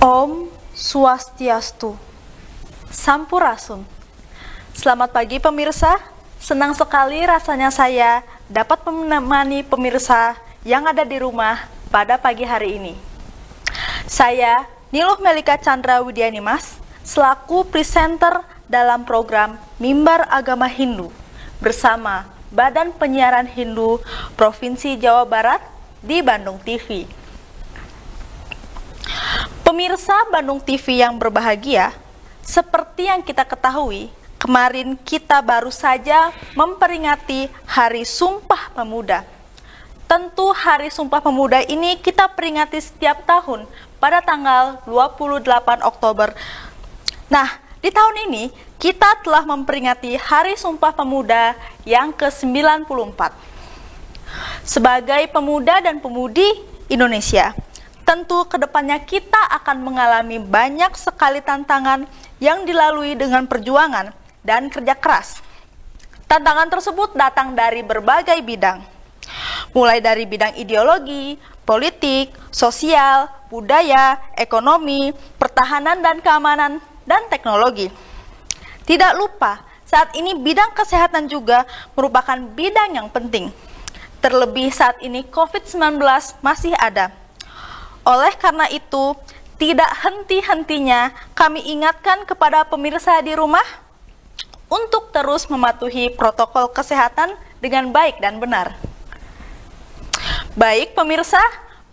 Om Swastiastu, Sampurasun. Selamat pagi pemirsa, senang sekali rasanya saya dapat menemani pemirsa yang ada di rumah pada pagi hari ini. Saya Niluh Melika Chandra Widianimas, selaku presenter dalam program Mimbar Agama Hindu bersama Badan Penyiaran Hindu Provinsi Jawa Barat di Bandung TV. Pemirsa Bandung TV yang berbahagia, seperti yang kita ketahui, kemarin kita baru saja memperingati Hari Sumpah Pemuda. Tentu Hari Sumpah Pemuda ini kita peringati setiap tahun pada tanggal 28 Oktober. Nah, di tahun ini kita telah memperingati Hari Sumpah Pemuda yang ke-94. Sebagai pemuda dan pemudi Indonesia, tentu kedepannya kita akan mengalami banyak sekali tantangan yang dilalui dengan perjuangan dan kerja keras. Tantangan tersebut datang dari berbagai bidang, mulai dari bidang ideologi, politik, sosial, budaya, ekonomi, pertahanan dan keamanan, dan teknologi. Tidak lupa, saat ini bidang kesehatan juga merupakan bidang yang penting. Terlebih saat ini COVID-19 masih ada. Oleh karena itu, tidak henti-hentinya kami ingatkan kepada pemirsa di rumah untuk terus mematuhi protokol kesehatan dengan baik dan benar. Baik pemirsa,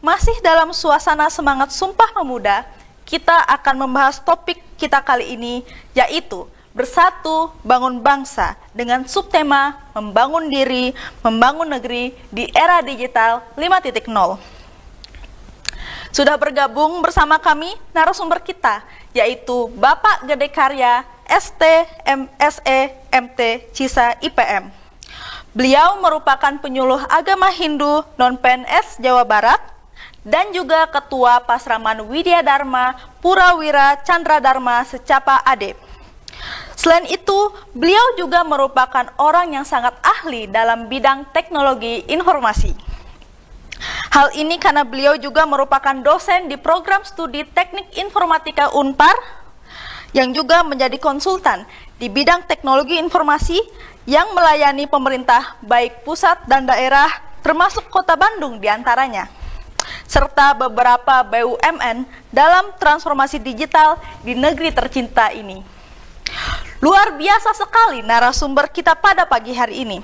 masih dalam suasana semangat Sumpah Pemuda, kita akan membahas topik kita kali ini, yaitu Bersatu Bangun Bangsa dengan subtema Membangun Diri, Membangun Negeri di Era Digital 5.0. Sudah bergabung bersama kami narasumber kita, yaitu Bapak Gede Karya ST MSE MT Cisa IPM. Beliau merupakan penyuluh agama Hindu non-PNS Jawa Barat dan juga Ketua Pasraman Widya Dharma Purawira Chandra Dharma Secapa AD. Selain itu, beliau juga merupakan orang yang sangat ahli dalam bidang teknologi informasi. Hal ini karena beliau juga merupakan dosen di program studi Teknik Informatika Unpar yang juga menjadi konsultan di bidang teknologi informasi yang melayani pemerintah baik pusat dan daerah termasuk Kota Bandung diantaranya, serta beberapa BUMN dalam transformasi digital di negeri tercinta ini. Luar biasa sekali narasumber kita pada pagi hari ini.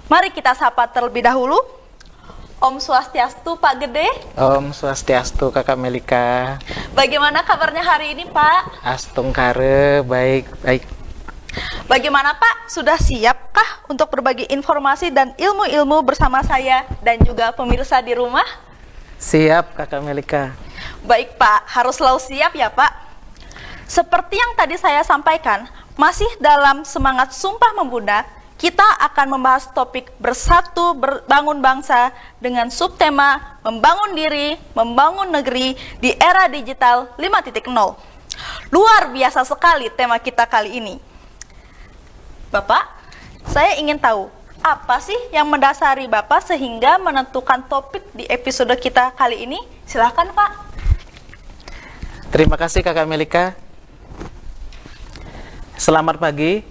Mari kita sapa terlebih dahulu. Om Swastiastu Pak Gede. Om Swastiastu Kakak Melika. Bagaimana kabarnya hari ini Pak? Astung kare, baik. Bagaimana Pak? Sudah siapkah untuk berbagi informasi dan ilmu-ilmu bersama saya dan juga pemirsa di rumah? Siap Kakak Melika. Baik Pak, harus selalu siap ya Pak. Seperti yang tadi saya sampaikan, masih dalam semangat Sumpah Pemuda, kita akan membahas topik Bersatu Bangun Bangsa dengan subtema Membangun Diri, Membangun Negeri di Era Digital 5.0. Luar biasa sekali tema kita kali ini. Bapak, saya ingin tahu, apa sih yang mendasari Bapak sehingga menentukan topik di episode kita kali ini? Silakan Pak. Terima kasih Kakak Melika. Selamat pagi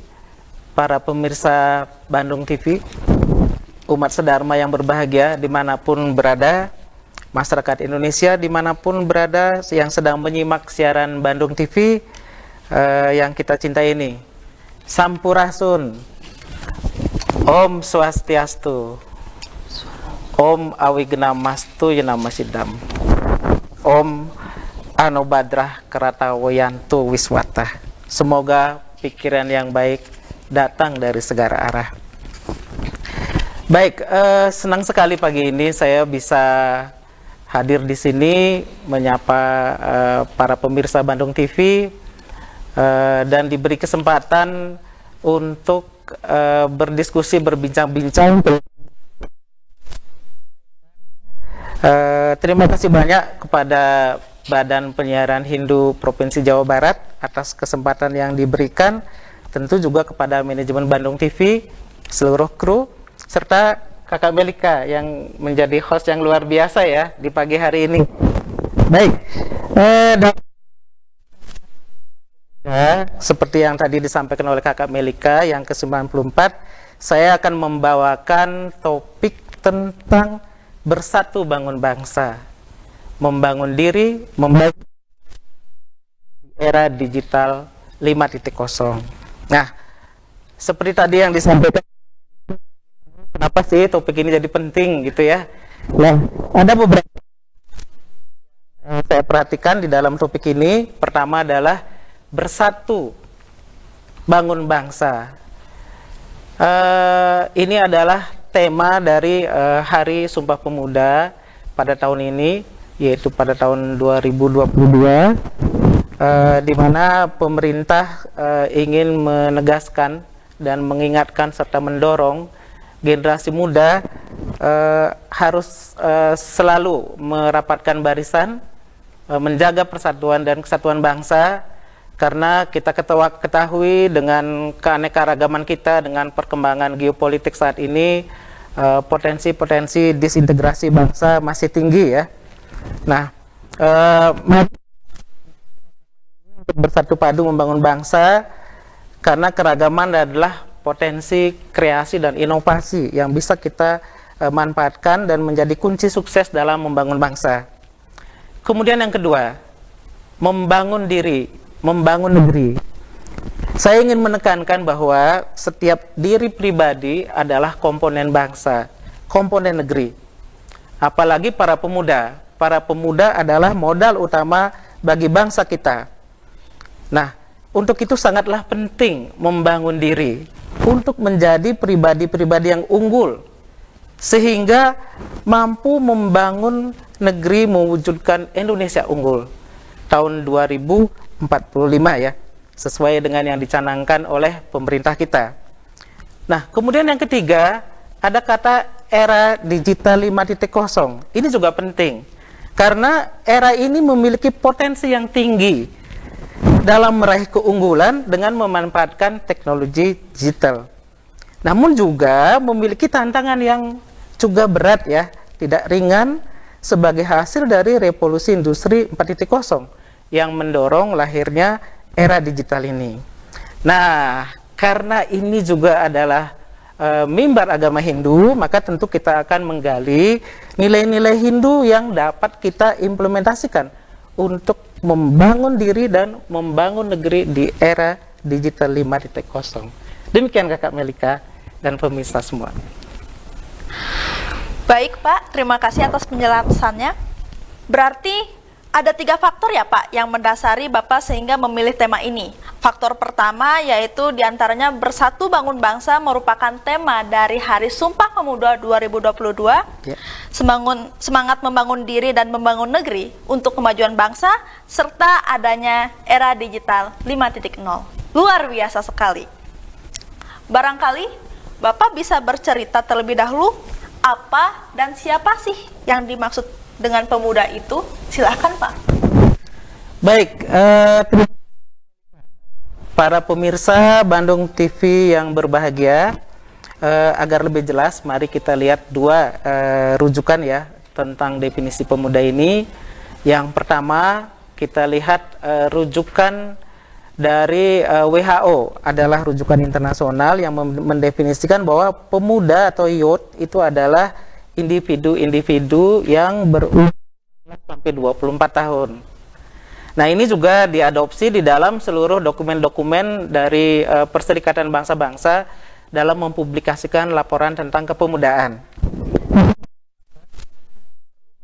para pemirsa Bandung TV, umat sedharma yang berbahagia dimanapun berada, masyarakat Indonesia dimanapun berada yang sedang menyimak siaran Bandung TV yang kita cintai ini. Sampurasun, Om Swastiastu, Om Awignamastu Yenamasidam, Om Anobadrah Keratawayantu Wiswata. Semoga pikiran yang baik datang dari segala arah. Baik, senang sekali pagi ini saya bisa hadir di sini menyapa para pemirsa Bandung TV dan diberi kesempatan untuk berdiskusi, berbincang-bincang. Terima kasih banyak kepada Badan Penyiaran Hindu Provinsi Jawa Barat atas kesempatan yang diberikan, tentu juga kepada manajemen Bandung TV, seluruh kru, serta Kakak Melika yang menjadi host yang luar biasa ya di pagi hari ini. Baik, Ya, seperti yang tadi disampaikan oleh Kakak Melika yang ke-94, saya akan membawakan topik tentang bersatu bangun bangsa, membangun diri, membangun era digital 5.0. Nah, seperti tadi yang disampaikan, kenapa sih topik ini jadi penting gitu ya? Nah, ada beberapa saya perhatikan di dalam topik ini. Pertama adalah bersatu bangun bangsa. Ini adalah tema dari Hari Sumpah Pemuda pada tahun ini, yaitu pada tahun 2022, di mana pemerintah ingin menegaskan dan mengingatkan serta mendorong generasi muda harus selalu merapatkan barisan, menjaga persatuan dan kesatuan bangsa. Karena kita ketahui dengan keanekaragaman kita, dengan perkembangan geopolitik saat ini, potensi-potensi disintegrasi bangsa masih tinggi ya. Nah, untuk bersatu padu membangun bangsa, karena keragaman adalah potensi kreasi dan inovasi yang bisa kita manfaatkan dan menjadi kunci sukses dalam membangun bangsa. Kemudian yang kedua, membangun diri, membangun negeri. Saya ingin menekankan bahwa setiap diri pribadi adalah komponen bangsa, komponen negeri. Apalagi para pemuda. Para pemuda adalah modal utama bagi bangsa kita. Nah, untuk itu sangatlah penting membangun diri untuk menjadi pribadi-pribadi yang unggul, sehingga mampu membangun negeri, mewujudkan Indonesia unggul tahun 2045 ya, sesuai dengan yang dicanangkan oleh pemerintah kita. Nah, kemudian yang ketiga, ada kata era digital 5.0. Ini juga penting, karena era ini memiliki potensi yang tinggi dalam meraih keunggulan dengan memanfaatkan teknologi digital. Namun juga memiliki tantangan yang juga berat ya, tidak ringan, sebagai hasil dari revolusi industri 4.0 yang mendorong lahirnya era digital ini. Nah, karena ini juga adalah mimbar agama Hindu, maka tentu kita akan menggali nilai-nilai Hindu yang dapat kita implementasikan untuk membangun diri dan membangun negeri di era digital 5.0. Demikian Kakak Melika dan pemirsa semua. Baik Pak, terima kasih atas penjelasannya. Berarti ada 3 faktor ya Pak yang mendasari Bapak sehingga memilih tema ini. Faktor pertama yaitu diantaranya bersatu bangun bangsa merupakan tema dari Hari Sumpah Pemuda 2022. Ya. Semangat membangun diri dan membangun negeri untuk kemajuan bangsa serta adanya era digital 5.0. Luar biasa sekali. Barangkali Bapak bisa bercerita terlebih dahulu apa dan siapa sih yang dimaksud dengan pemuda itu? Silahkan Pak. Baik, para pemirsa Bandung TV yang berbahagia, agar lebih jelas, mari kita lihat 2 rujukan ya tentang definisi pemuda ini. Yang pertama, kita lihat rujukan dari WHO, adalah rujukan internasional yang mendefinisikan bahwa pemuda atau youth itu adalah individu-individu yang berumur sampai 24 tahun. Nah, ini juga diadopsi di dalam seluruh dokumen-dokumen dari Perserikatan Bangsa-Bangsa dalam mempublikasikan laporan tentang kepemudaan.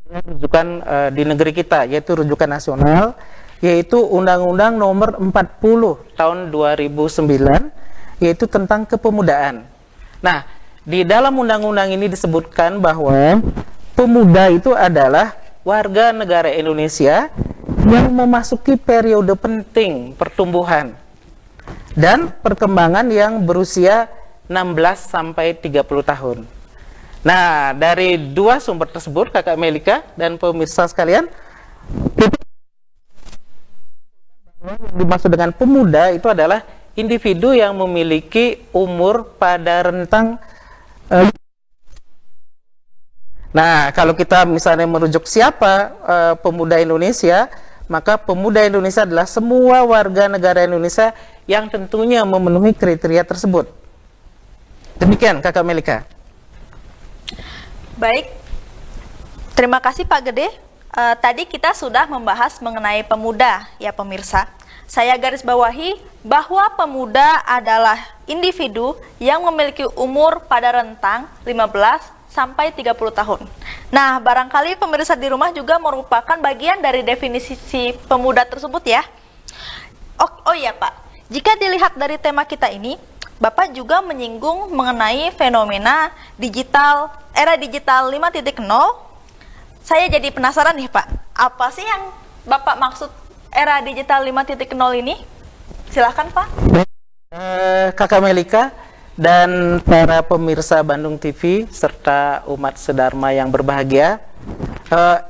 Rujukan di negeri kita, yaitu rujukan nasional, yaitu Undang-Undang Nomor 40 tahun 2009, yaitu tentang kepemudaan. Nah, di dalam undang-undang ini disebutkan bahwa pemuda itu adalah warga negara Indonesia yang memasuki periode penting pertumbuhan dan perkembangan yang berusia 16 sampai 30 tahun. Nah, dari 2 sumber tersebut, Kakak Melika dan pemirsa sekalian, yang dimaksud dengan pemuda itu adalah individu yang memiliki umur pada rentang. Nah, kalau kita misalnya merujuk siapa pemuda Indonesia, maka pemuda Indonesia adalah semua warga negara Indonesia yang tentunya memenuhi kriteria tersebut. Demikian Kakak Melika. Baik, terima kasih Pak Gede. Tadi kita sudah membahas mengenai pemuda, ya pemirsa. Saya garis bawahi bahwa pemuda adalah individu yang memiliki umur pada rentang 15 sampai 30 tahun. Nah, barangkali pemirsa di rumah juga merupakan bagian dari definisi si pemuda tersebut ya. Oh iya Pak, jika dilihat dari tema kita ini, Bapak juga menyinggung mengenai fenomena digital, era digital 5.0. Saya jadi penasaran nih Pak, apa sih yang Bapak maksud era digital 5.0 ini? Silahkan Pak. Kakak Melika dan para pemirsa Bandung TV serta umat sedharma yang berbahagia,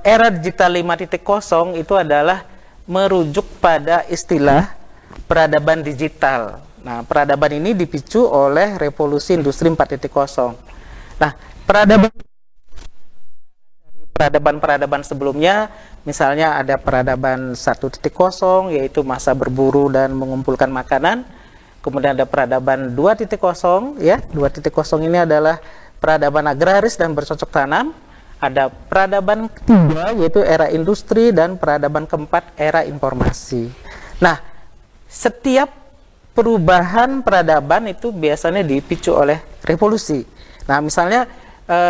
era digital 5.0 itu adalah merujuk pada istilah peradaban digital. Nah, peradaban ini dipicu oleh revolusi industri 4.0. Nah, peradaban sebelumnya, misalnya ada peradaban 1.0, yaitu masa berburu dan mengumpulkan makanan. Kemudian ada peradaban 2.0, ya. 2.0 ini adalah peradaban agraris dan bercocok tanam. Ada peradaban ketiga, yaitu era industri, dan peradaban keempat, era informasi. Nah, setiap perubahan peradaban itu biasanya dipicu oleh revolusi. Nah, misalnya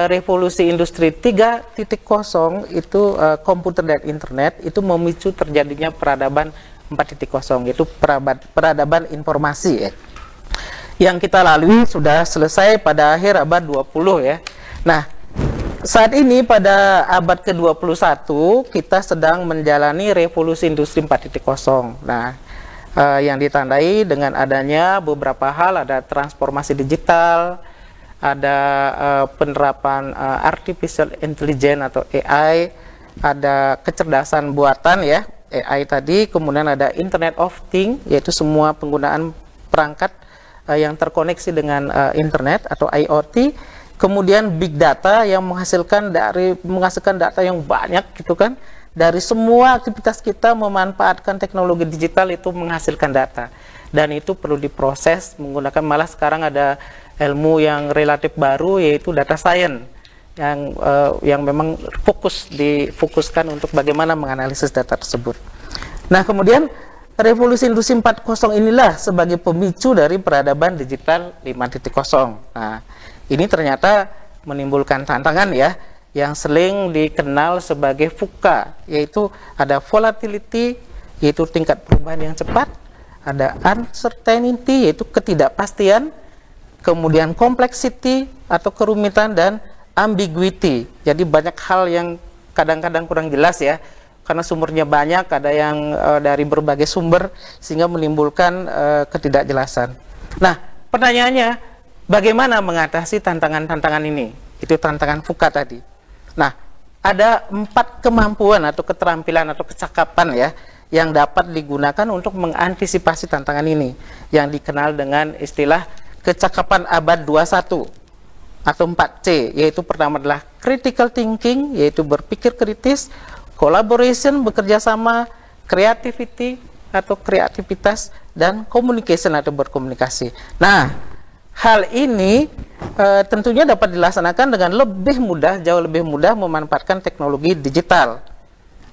revolusi industri 3.0 itu komputer dan internet itu memicu terjadinya peradaban 4.0, yaitu peradaban informasi ya. Yang kita lalui sudah selesai pada akhir abad 20 ya. Nah, saat ini pada abad ke-21 kita sedang menjalani revolusi industri 4.0. Nah, yang ditandai dengan adanya beberapa hal, ada transformasi digital, ada penerapan artificial intelligence atau AI, ada kecerdasan buatan ya, AI tadi, kemudian ada Internet of Things, yaitu semua penggunaan perangkat yang terkoneksi dengan internet atau IoT, kemudian big data yang menghasilkan data yang banyak gitu kan. Dari semua aktivitas kita memanfaatkan teknologi digital itu menghasilkan data, dan itu perlu diproses menggunakan, malah sekarang ada ilmu yang relatif baru yaitu data science yang memang difokuskan untuk bagaimana menganalisis data tersebut. Nah, kemudian revolusi industri 4.0 inilah sebagai pemicu dari peradaban digital 5.0. Nah, ini ternyata menimbulkan tantangan ya, yang sering dikenal sebagai VUCA, yaitu ada volatility, yaitu tingkat perubahan yang cepat, ada uncertainty, yaitu ketidakpastian, kemudian complexity atau kerumitan, dan ambiguity. Jadi banyak hal yang kadang-kadang kurang jelas ya, karena sumbernya banyak, ada yang dari berbagai sumber, sehingga menimbulkan ketidakjelasan. Nah, pertanyaannya, bagaimana mengatasi tantangan-tantangan ini? Itu tantangan VUCA tadi. Nah, ada 4 kemampuan atau keterampilan atau kecakapan ya yang dapat digunakan untuk mengantisipasi tantangan ini, yang dikenal dengan istilah kecakapan abad 21 atau 4C, yaitu pertama adalah critical thinking, yaitu berpikir kritis, collaboration, bekerja sama, creativity atau kreativitas, dan communication atau berkomunikasi. Nah, hal ini tentunya dapat dilaksanakan dengan lebih mudah, jauh lebih mudah memanfaatkan teknologi digital.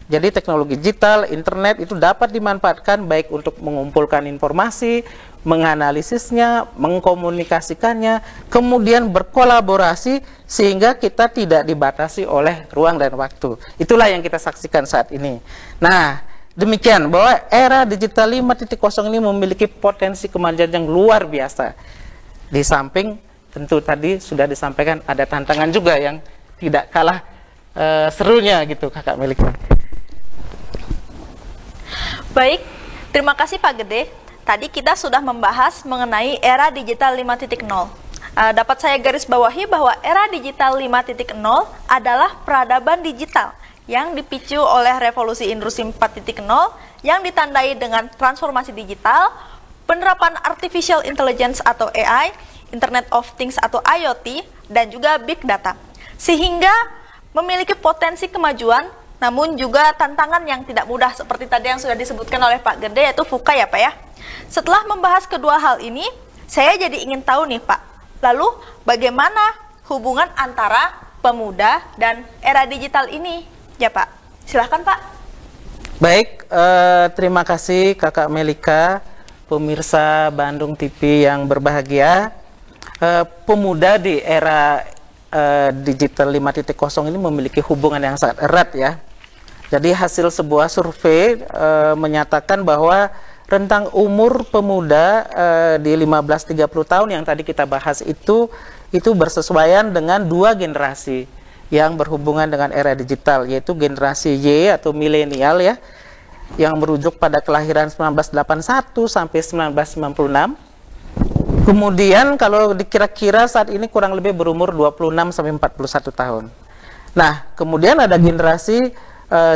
Jadi teknologi digital, internet itu dapat dimanfaatkan baik untuk mengumpulkan informasi, menganalisisnya, mengkomunikasikannya, kemudian berkolaborasi sehingga kita tidak dibatasi oleh ruang dan waktu. Itulah yang kita saksikan saat ini. Nah, demikian bahwa era digital 5.0 ini memiliki potensi kemajuan yang luar biasa. Di samping tentu tadi sudah disampaikan ada tantangan juga yang tidak kalah serunya gitu Kakak Melika. Baik, terima kasih Pak Gede. Tadi kita sudah membahas mengenai era digital 5.0. Dapat saya garis bawahi bahwa era digital 5.0 adalah peradaban digital yang dipicu oleh revolusi industri 4.0 yang ditandai dengan transformasi digital, penerapan artificial intelligence atau AI, Internet of Things atau IoT, dan juga big data, sehingga memiliki potensi kemajuan namun juga tantangan yang tidak mudah seperti tadi yang sudah disebutkan oleh Pak Gede, yaitu VUCA ya Pak ya. Setelah membahas kedua hal ini, saya jadi ingin tahu nih Pak, lalu bagaimana hubungan antara pemuda dan era digital ini ya Pak? Silahkan Pak. Baik, terima kasih Kakak Melika, pemirsa Bandung TV yang berbahagia. Pemuda di era digital 5.0 ini memiliki hubungan yang sangat erat ya. Jadi hasil sebuah survei menyatakan bahwa rentang umur pemuda di 15-30 tahun yang tadi kita bahas itu bersesuaian dengan dua generasi yang berhubungan dengan era digital, yaitu generasi Y atau milenial ya, yang merujuk pada kelahiran 1981 sampai 1996. Kemudian kalau dikira-kira saat ini kurang lebih berumur 26 sampai 41 tahun. Nah, kemudian ada generasi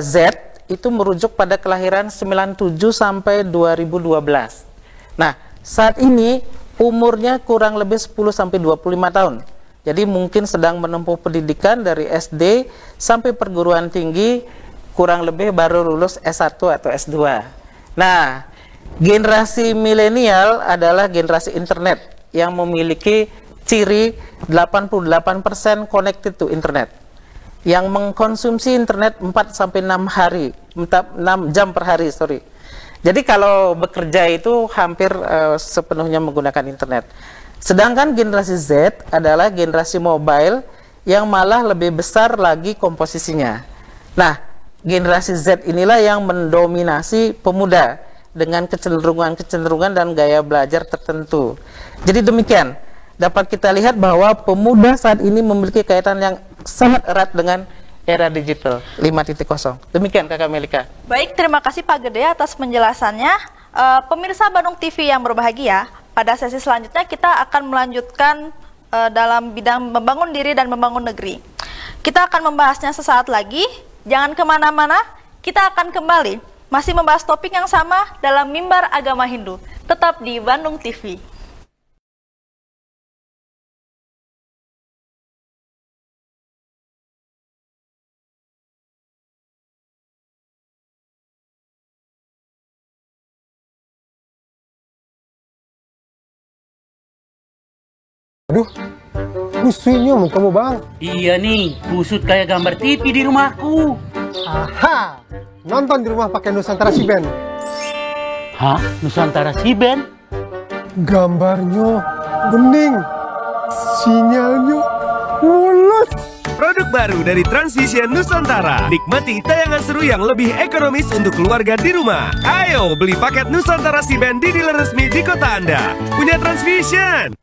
Z, itu merujuk pada kelahiran 97 sampai 2012. Nah, saat ini umurnya kurang lebih 10 sampai 25 tahun. Jadi mungkin sedang menempuh pendidikan dari SD sampai perguruan tinggi, kurang lebih baru lulus S1 atau S2. Nah, generasi milenial adalah generasi internet yang memiliki ciri 88% connected to internet, yang mengkonsumsi internet 4-6 jam per hari, Jadi kalau bekerja itu hampir sepenuhnya menggunakan internet. Sedangkan generasi Z adalah generasi mobile yang malah lebih besar lagi komposisinya. Nah, generasi Z inilah yang mendominasi pemuda dengan kecenderungan dan gaya belajar tertentu. Jadi demikian, dapat kita lihat bahwa pemuda saat ini memiliki kaitan yang sangat erat dengan era digital 5.0. Demikian Kakak Melika. Baik, terima kasih Pak Gede atas penjelasannya. Pemirsa Bandung TV yang berbahagia, pada sesi selanjutnya kita akan melanjutkan dalam bidang membangun diri dan membangun negeri. Kita akan membahasnya sesaat lagi. Jangan kemana-mana, kita akan kembali masih membahas topik yang sama dalam Mimbar Agama Hindu. Tetap di Bandung TV. Aduh, kusutnya muka kamu bang. Iya nih, kusut kayak gambar TV di rumahku. Aha, nonton di rumah pakai Nusantara Siben. Hah? Nusantara Siben? Gambarnya bening, sinyalnya mulus. Produk baru dari Transvision Nusantara. Nikmati tayangan seru yang lebih ekonomis untuk keluarga di rumah. Ayo beli paket Nusantara Siben di dealer resmi di kota Anda. Punya Transvision.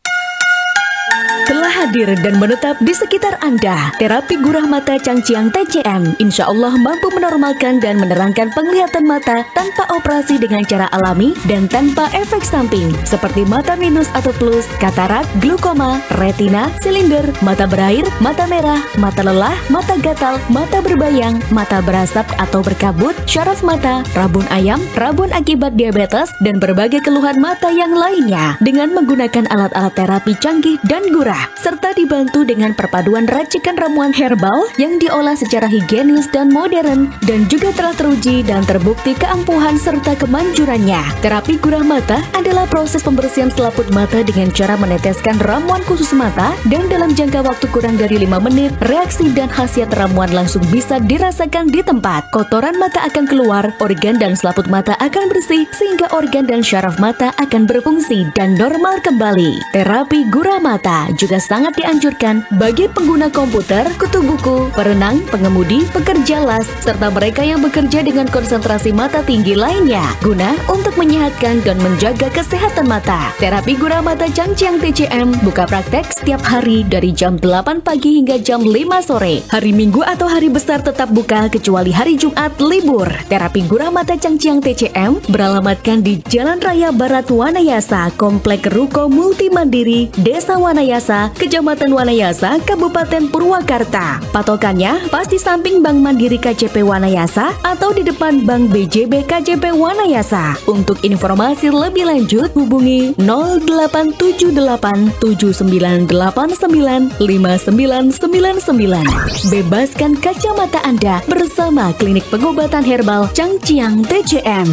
Telah hadir dan menetap di sekitar Anda, terapi gurah mata Changjiang TCM insya Allah mampu menormalkan dan menerangkan penglihatan mata tanpa operasi dengan cara alami dan tanpa efek samping seperti mata minus atau plus, katarak, glukoma, retina, silinder, mata berair, mata merah, mata lelah, mata gatal, mata berbayang, mata berasap atau berkabut, syaraf mata, rabun ayam, rabun akibat diabetes, dan berbagai keluhan mata yang lainnya dengan menggunakan alat-alat terapi canggih dan gurah, serta dibantu dengan perpaduan racikan ramuan herbal yang diolah secara higienis dan modern dan juga telah teruji dan terbukti keampuhan serta kemanjurannya. Terapi gurah mata adalah proses pembersihan selaput mata dengan cara meneteskan ramuan khusus mata dan dalam jangka waktu kurang dari 5 menit, reaksi dan khasiat ramuan langsung bisa dirasakan di tempat. Kotoran mata akan keluar, organ dan selaput mata akan bersih sehingga organ dan syaraf mata akan berfungsi dan normal kembali. Terapi gurah mata juga sangat dianjurkan bagi pengguna komputer, kutu buku, perenang, pengemudi, pekerja las, serta mereka yang bekerja dengan konsentrasi mata tinggi lainnya, guna untuk menyehatkan dan menjaga kesehatan mata. Terapi gurah mata Changjiang TCM buka praktek setiap hari dari jam 8 pagi hingga jam 5 sore. Hari Minggu atau hari besar tetap buka kecuali hari Jumat libur. Terapi gurah mata Changjiang TCM beralamatkan di Jalan Raya Barat Wanayasa, Komplek Ruko Multi Mandiri, Desa Wanayasa, Kecamatan Wanayasa, Kabupaten Purwakarta. Patokannya pas di samping Bank Mandiri KJP Wanayasa atau di depan Bank BJB KJP Wanayasa. Untuk informasi lebih lanjut hubungi 0878795999. Bebaskan kacamata Anda bersama Klinik Pengobatan Herbal Changjiang TCM.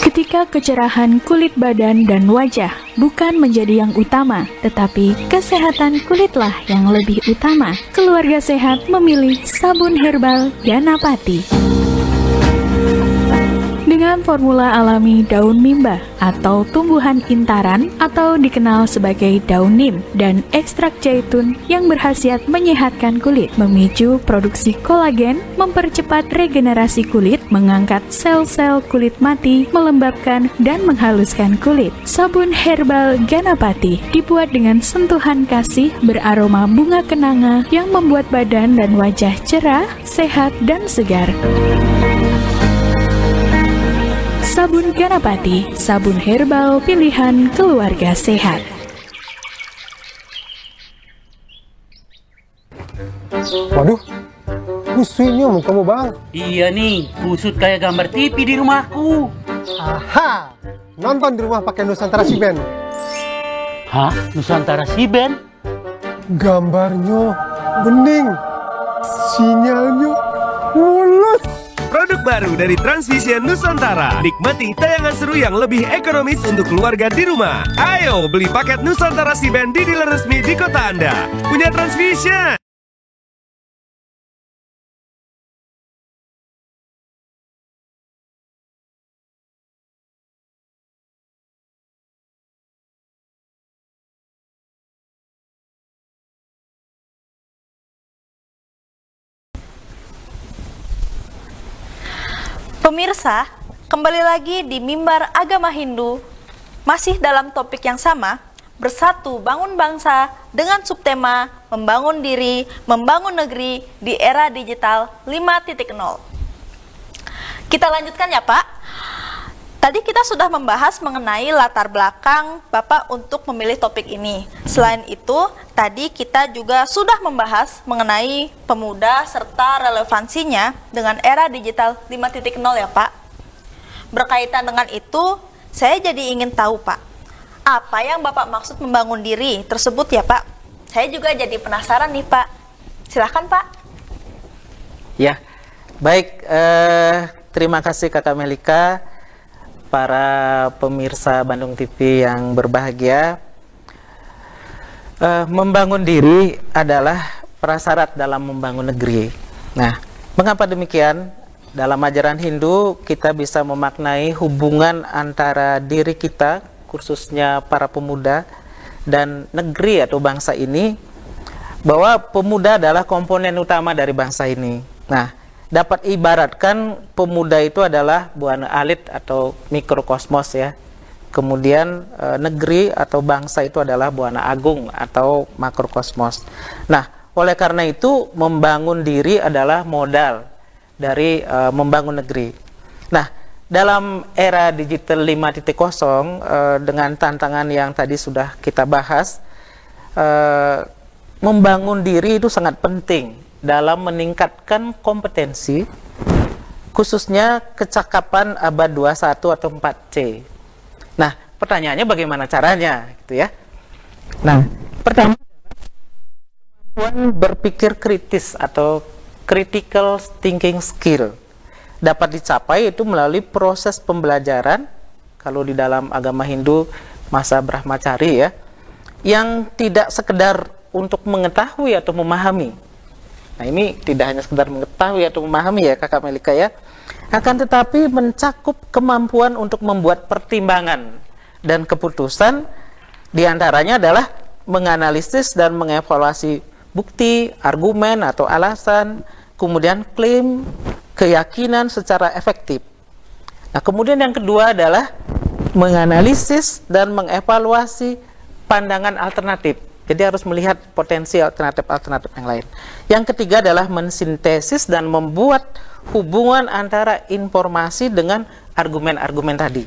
Ketika kecerahan kulit badan dan wajah bukan menjadi yang utama, tetapi kesehatan kulitlah yang lebih utama. Keluarga sehat memilih sabun herbal Ganapati. Dengan formula alami daun mimba atau tumbuhan intaran atau dikenal sebagai daun nim dan ekstrak zaitun yang berkhasiat menyehatkan kulit, memicu produksi kolagen, mempercepat regenerasi kulit, mengangkat sel-sel kulit mati, melembabkan dan menghaluskan kulit. Sabun herbal Ganapati dibuat dengan sentuhan kasih beraroma bunga kenanga yang membuat badan dan wajah cerah, sehat dan segar. Sabun Ganapati, sabun herbal pilihan keluarga sehat. Waduh, kusutnya mau kamu bang. Iya nih, kusut kayak gambar TV di rumahku. Aha, nonton di rumah pakai Nusantara si Ben. Hah? Nusantara si Ben? Gambarnya bening, sinyalnya mulus. Produk baru dari Transvision Nusantara. Nikmati tayangan seru yang lebih ekonomis untuk keluarga di rumah. Ayo beli paket Nusantara si Ben di dealer resmi di kota Anda. Punya Transvision. Pemirsa, kembali lagi di Mimbar Agama Hindu, masih dalam topik yang sama, bersatu bangun bangsa dengan subtema membangun diri, membangun negeri di era digital 5.0. Kita lanjutkan ya Pak. Tadi kita sudah membahas mengenai latar belakang Bapak untuk memilih topik ini. Selain itu, tadi kita juga sudah membahas mengenai pemuda serta relevansinya dengan era digital 5.0 ya Pak. Berkaitan dengan itu, saya jadi ingin tahu Pak, apa yang Bapak maksud membangun diri tersebut ya Pak? Saya juga jadi penasaran nih Pak. Silahkan Pak. Ya, baik. Terima kasih Kakak Melika. Para pemirsa Bandung TV yang berbahagia, membangun diri adalah prasyarat dalam membangun negeri. Nah, mengapa demikian? Dalam ajaran Hindu, kita bisa memaknai hubungan antara diri kita, khususnya para pemuda, dan negeri atau bangsa ini, bahwa pemuda adalah komponen utama dari bangsa ini. Nah, dapat ibaratkan pemuda itu adalah buana alit atau mikrokosmos ya. Kemudian negeri atau bangsa itu adalah buana agung atau makrokosmos. Nah, oleh karena itu membangun diri adalah modal dari membangun negeri. Nah, dalam era digital 5.0 dengan tantangan yang tadi sudah kita bahas, membangun diri itu sangat penting dalam meningkatkan kompetensi, khususnya kecakapan abad 21 atau 4C. Nah, pertanyaannya bagaimana caranya, gitu ya. Nah, pertama, kemampuan berpikir kritis atau critical thinking skill dapat dicapai itu melalui proses pembelajaran, kalau di dalam agama Hindu masa Brahmacari ya, yang tidak sekedar untuk mengetahui atau memahami. Nah, ini tidak hanya sekedar mengetahui atau memahami ya Kakak Melika ya, akan tetapi mencakup kemampuan untuk membuat pertimbangan dan keputusan, diantaranya adalah menganalisis dan mengevaluasi bukti, argumen atau alasan, kemudian klaim, keyakinan secara efektif. Nah, kemudian yang kedua adalah menganalisis dan mengevaluasi pandangan alternatif. Jadi harus melihat potensi alternatif-alternatif yang lain. Yang ketiga adalah mensintesis dan membuat hubungan antara informasi dengan argumen-argumen tadi.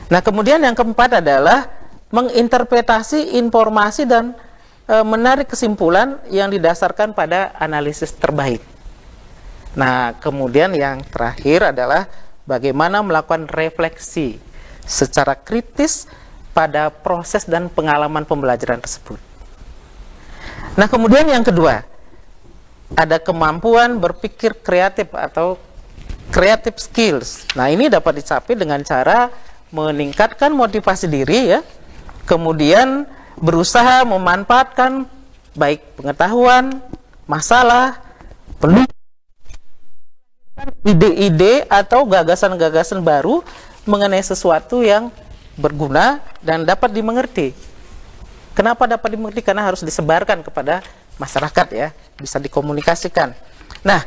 Nah, kemudian yang keempat adalah menginterpretasi informasi dan menarik kesimpulan yang didasarkan pada analisis terbaik. Nah, kemudian yang terakhir adalah bagaimana melakukan refleksi secara kritis pada proses dan pengalaman pembelajaran tersebut. Nah, kemudian yang kedua, ada kemampuan berpikir kreatif atau creative skills. Nah, ini dapat dicapai dengan cara meningkatkan motivasi diri ya, kemudian berusaha memanfaatkan baik pengetahuan, masalah, ide-ide atau gagasan-gagasan baru mengenai sesuatu yang berguna dan dapat dimengerti. Kenapa dapat dimengerti? Karena harus disebarkan kepada masyarakat ya, bisa dikomunikasikan. Nah,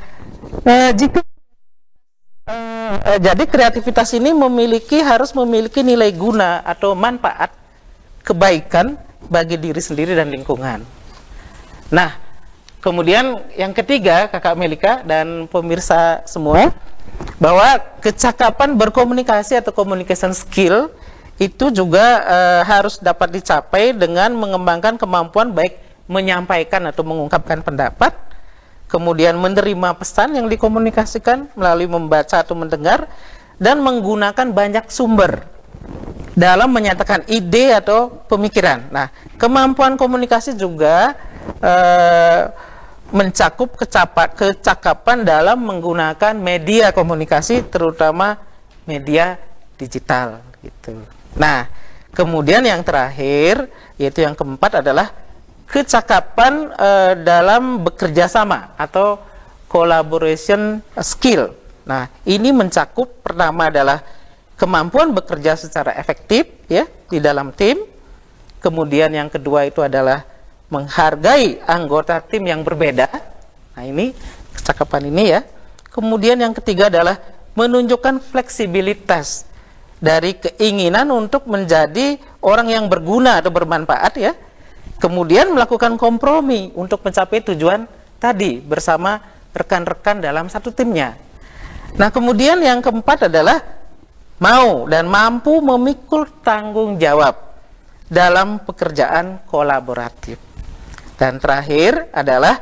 jadi kreativitas ini harus memiliki nilai guna atau manfaat kebaikan bagi diri sendiri dan lingkungan. Nah, kemudian yang ketiga, Kakak Melika dan pemirsa semua, bahwa kecakapan berkomunikasi atau communication skill itu juga harus dapat dicapai dengan mengembangkan kemampuan baik menyampaikan atau mengungkapkan pendapat, kemudian menerima pesan yang dikomunikasikan melalui membaca atau mendengar, dan menggunakan banyak sumber dalam menyatakan ide atau pemikiran. Nah, kemampuan komunikasi juga mencakup kecakapan dalam menggunakan media komunikasi, terutama media digital gitu. Nah, kemudian yang terakhir, yaitu yang keempat, adalah kecakapan dalam bekerja sama atau collaboration skill. Nah, ini mencakup pertama adalah kemampuan bekerja secara efektif ya di dalam tim. Kemudian yang kedua itu adalah menghargai anggota tim yang berbeda. Nah, ini kecakapan ini ya. Kemudian yang ketiga adalah menunjukkan fleksibilitas dari keinginan untuk menjadi orang yang berguna atau bermanfaat ya. Kemudian melakukan kompromi untuk mencapai tujuan tadi bersama rekan-rekan dalam satu timnya. Nah, kemudian yang keempat adalah mau dan mampu memikul tanggung jawab dalam pekerjaan kolaboratif. Dan terakhir adalah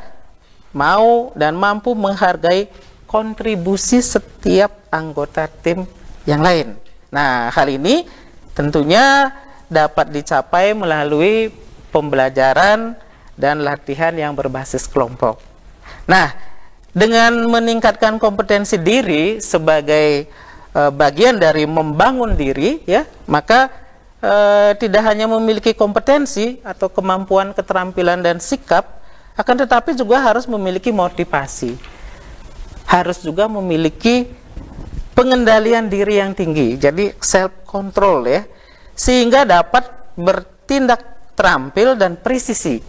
mau dan mampu menghargai kontribusi setiap anggota tim yang lain. Nah, hal ini tentunya dapat dicapai melalui pembelajaran dan latihan yang berbasis kelompok. Nah, dengan meningkatkan kompetensi diri sebagai bagian dari membangun diri, ya, maka tidak hanya memiliki kompetensi atau kemampuan, keterampilan dan sikap, akan tetapi juga harus memiliki motivasi, harus juga memiliki pengendalian diri yang tinggi, jadi self control ya, sehingga dapat bertindak terampil dan presisi,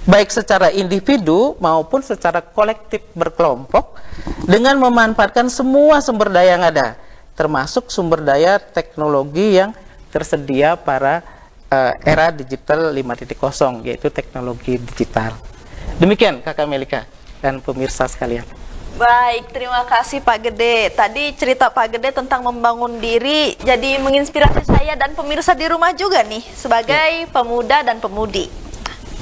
baik secara individu maupun secara kolektif berkelompok, dengan memanfaatkan semua sumber daya yang ada, termasuk sumber daya teknologi yang tersedia pada era digital 5.0, yaitu teknologi digital. Demikian Kakak Melika dan pemirsa sekalian. Baik, terima kasih Pak Gede. Tadi cerita Pak Gede tentang membangun diri jadi menginspirasi saya dan pemirsa di rumah juga nih sebagai pemuda dan pemudi.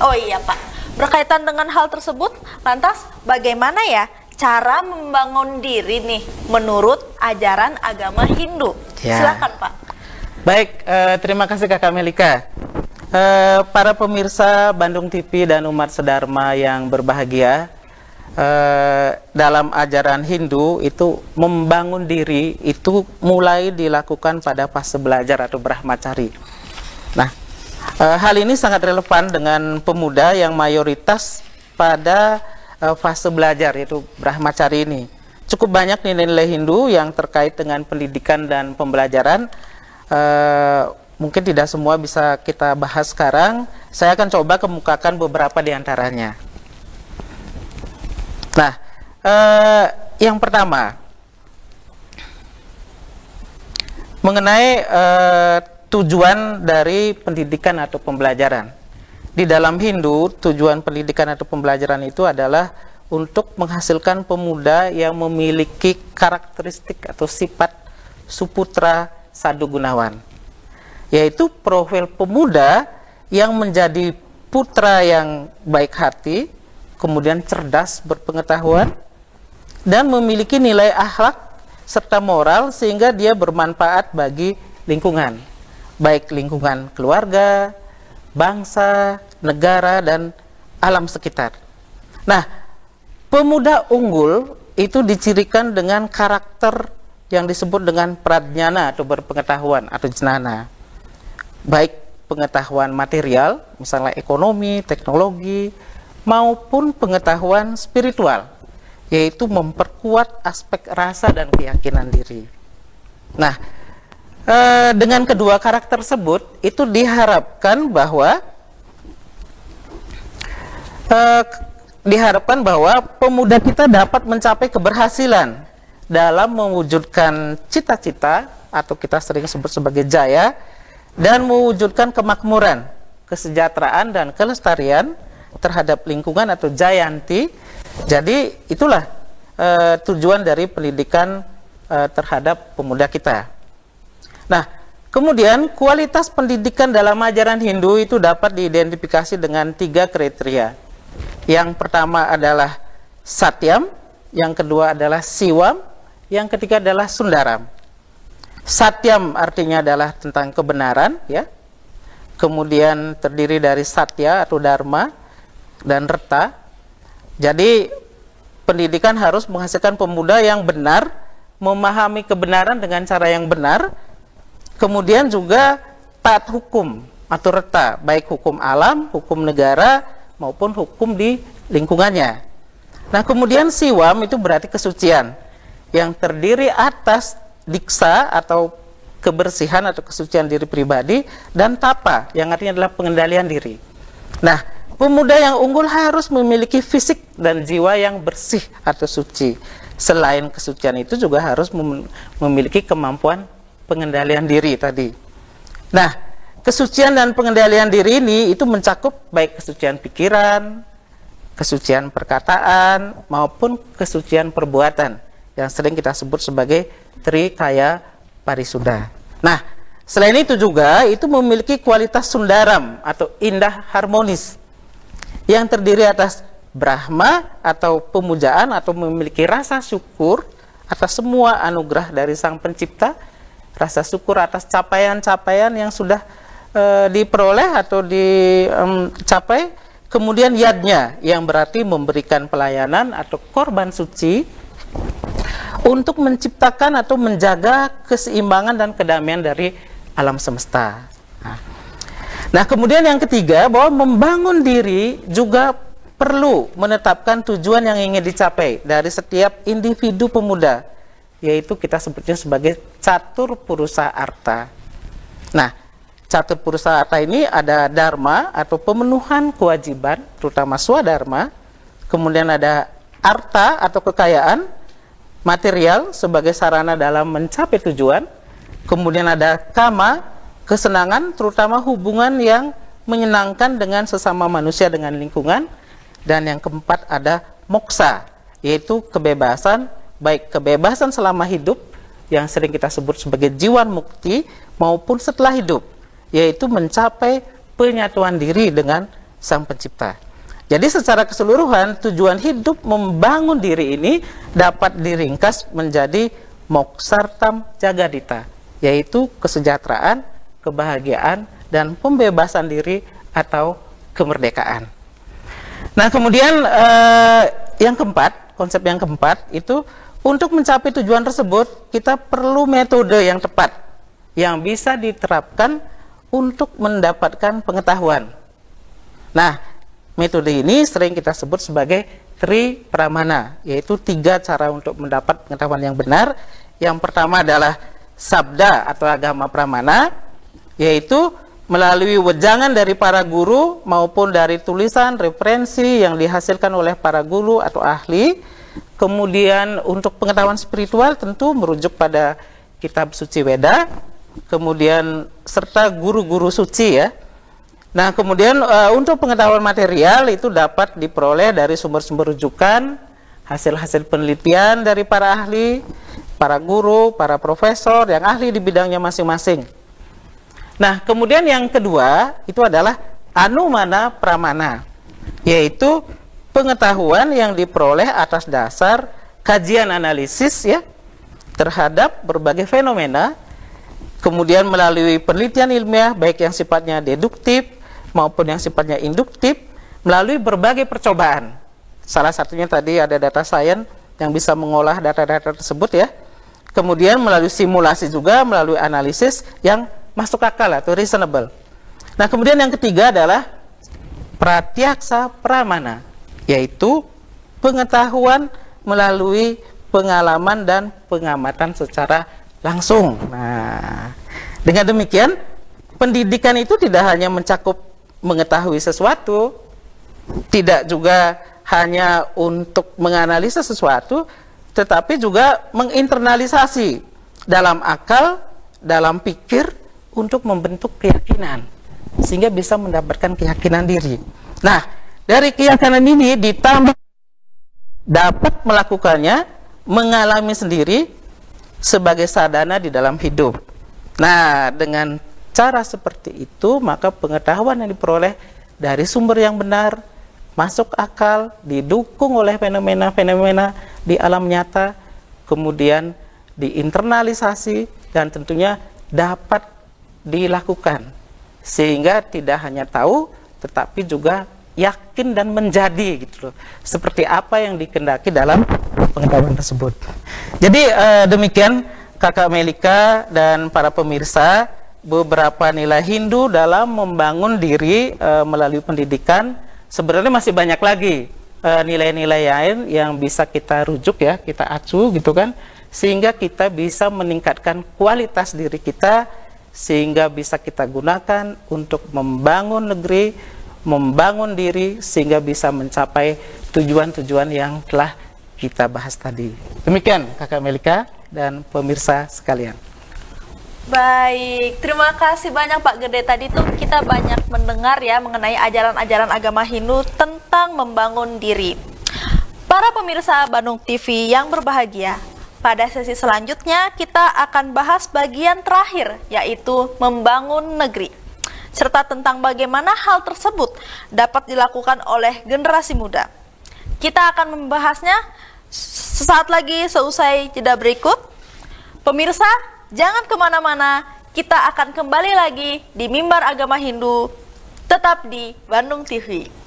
Oh iya Pak, berkaitan dengan hal tersebut, lantas bagaimana ya cara membangun diri nih menurut ajaran agama Hindu? Ya. Silakan Pak. Baik, terima kasih Kakak Melika. Para pemirsa Bandung TV dan umat sedharma yang berbahagia, dalam ajaran Hindu itu membangun diri itu mulai dilakukan pada fase belajar atau brahmacari. Nah, hal ini sangat relevan dengan pemuda yang mayoritas pada fase belajar, yaitu brahmacari ini. Cukup banyak nilai-nilai Hindu yang terkait dengan pendidikan dan pembelajaran. Mungkin tidak semua bisa kita bahas sekarang. Saya akan coba kemukakan beberapa di antaranya. Nah, yang pertama mengenai tujuan dari pendidikan atau pembelajaran. Di dalam Hindu, tujuan pendidikan atau pembelajaran itu adalah untuk menghasilkan pemuda yang memiliki karakteristik atau sifat suputra Sadu Gunawan, yaitu profil pemuda yang menjadi putra yang baik hati, kemudian cerdas, berpengetahuan, dan memiliki nilai akhlak serta moral sehingga dia bermanfaat bagi lingkungan, baik lingkungan keluarga, bangsa, negara, dan alam sekitar. Nah, pemuda unggul itu dicirikan dengan karakter yang disebut dengan pradjana atau berpengetahuan atau jnana, baik pengetahuan material, misalnya ekonomi, teknologi, maupun pengetahuan spiritual, yaitu memperkuat aspek rasa dan keyakinan diri. Nah, dengan kedua karakter tersebut, itu diharapkan bahwa pemuda kita dapat mencapai keberhasilan dalam mewujudkan cita-cita atau kita sering sebut sebagai jaya, dan mewujudkan kemakmuran, kesejahteraan, dan kelestarian terhadap lingkungan atau jayanti. Jadi itulah tujuan dari pendidikan terhadap pemuda kita. Nah, kemudian kualitas pendidikan dalam ajaran Hindu itu dapat diidentifikasi dengan 3 kriteria. Yang pertama adalah Satyam, yang kedua adalah Siwam, yang ketiga adalah Sundaram. Satyam artinya adalah tentang kebenaran, ya. Kemudian terdiri dari Satya atau Dharma dan Reta. Jadi pendidikan harus menghasilkan pemuda yang benar, memahami kebenaran dengan cara yang benar, kemudian juga taat hukum atau Reta, baik hukum alam, hukum negara, maupun hukum di lingkungannya. Nah, kemudian Siwam itu berarti kesucian, yang terdiri atas diksa atau kebersihan atau kesucian diri pribadi, dan tapa yang artinya adalah pengendalian diri. Nah, pemuda yang unggul harus memiliki fisik dan jiwa yang bersih atau suci. Selain kesucian itu juga harus memiliki kemampuan pengendalian diri tadi. Nah, kesucian dan pengendalian diri ini itu mencakup baik kesucian pikiran, kesucian perkataan, maupun kesucian perbuatan yang sering kita sebut sebagai Trikaya Parisuddha. Nah, selain itu juga itu memiliki kualitas sundaram atau indah harmonis yang terdiri atas Brahma atau pemujaan atau memiliki rasa syukur atas semua anugerah dari Sang Pencipta, rasa syukur atas capaian-capaian yang sudah diperoleh atau dicapai. Kemudian yadnya yang berarti memberikan pelayanan atau korban suci untuk menciptakan atau menjaga keseimbangan dan kedamaian dari alam semesta. Nah, kemudian yang ketiga, bahwa membangun diri juga perlu menetapkan tujuan yang ingin dicapai dari setiap individu pemuda, yaitu kita sebutnya sebagai catur purusa arta. Nah, catur purusa arta ini ada dharma atau pemenuhan kewajiban, terutama swadharma, kemudian ada arta atau kekayaan material sebagai sarana dalam mencapai tujuan, kemudian ada kama, kesenangan, terutama hubungan yang menyenangkan dengan sesama manusia, dengan lingkungan, dan yang keempat ada moksa, yaitu kebebasan, baik kebebasan selama hidup yang sering kita sebut sebagai jiwan mukti, maupun setelah hidup, yaitu mencapai penyatuan diri dengan Sang Pencipta. Jadi secara keseluruhan tujuan hidup membangun diri ini dapat diringkas menjadi moksartam jagadita, yaitu kesejahteraan, kebahagiaan, dan pembebasan diri atau kemerdekaan. Nah, kemudian yang keempat, konsep yang keempat itu untuk mencapai tujuan tersebut kita perlu metode yang tepat yang bisa diterapkan untuk mendapatkan pengetahuan. Nah, metode ini sering kita sebut sebagai Tri Pramana, yaitu 3 cara untuk mendapat pengetahuan yang benar. Yang pertama adalah sabda atau agama pramana, yaitu melalui wejangan dari para guru maupun dari tulisan referensi yang dihasilkan oleh para guru atau ahli. Kemudian untuk pengetahuan spiritual tentu merujuk pada kitab suci Weda, kemudian serta guru-guru suci, ya. Nah, kemudian untuk pengetahuan material itu dapat diperoleh dari sumber-sumber rujukan, hasil-hasil penelitian dari para ahli, para guru, para profesor yang ahli di bidangnya masing-masing. Nah, kemudian yang kedua itu adalah anumana pramana, yaitu pengetahuan yang diperoleh atas dasar kajian analisis ya terhadap berbagai fenomena, kemudian melalui penelitian ilmiah baik yang sifatnya deduktif maupun yang sifatnya induktif, melalui berbagai percobaan. Salah satunya tadi ada data science yang bisa mengolah data-data tersebut ya. Kemudian melalui simulasi juga, melalui analisis yang masuk akal atau reasonable. Nah, kemudian yang ketiga adalah pratyaksa pramana, yaitu pengetahuan melalui pengalaman dan pengamatan secara langsung. Nah, dengan demikian pendidikan itu tidak hanya mencakup mengetahui sesuatu, tidak juga hanya untuk menganalisa sesuatu, tetapi juga menginternalisasi dalam akal, dalam pikir untuk membentuk keyakinan sehingga bisa mendapatkan keyakinan diri. Nah, dari keyakinan ini ditambah dapat melakukannya, mengalami sendiri sebagai sadana di dalam hidup. Nah, dengan cara seperti itu maka pengetahuan yang diperoleh dari sumber yang benar, masuk akal, didukung oleh fenomena-fenomena di alam nyata, kemudian diinternalisasi dan tentunya dapat dilakukan sehingga tidak hanya tahu tetapi juga yakin dan menjadi gitu loh, seperti apa yang dikehendaki dalam pengetahuan tersebut. Jadi demikian Kakak Melika dan para pemirsa, beberapa nilai Hindu dalam membangun diri melalui pendidikan. Sebenarnya masih banyak lagi nilai-nilai lain yang bisa kita rujuk ya, kita acu gitu kan, sehingga kita bisa meningkatkan kualitas diri kita, sehingga bisa kita gunakan untuk membangun negeri, membangun diri, sehingga bisa mencapai tujuan-tujuan yang telah kita bahas tadi. Demikian Kakak Melika dan pemirsa sekalian. Baik, terima kasih banyak Pak Gede. Tadi tuh kita banyak mendengar ya mengenai ajaran-ajaran agama Hindu tentang membangun diri. Para pemirsa Bandung TV yang berbahagia, pada sesi selanjutnya kita akan bahas bagian terakhir, yaitu membangun negeri, serta tentang bagaimana hal tersebut dapat dilakukan oleh generasi muda. Kita akan membahasnya sesaat lagi seusai jeda berikut. Pemirsa, jangan kemana-mana, kita akan kembali lagi di Mimbar Agama Hindu, tetap di Bandung TV.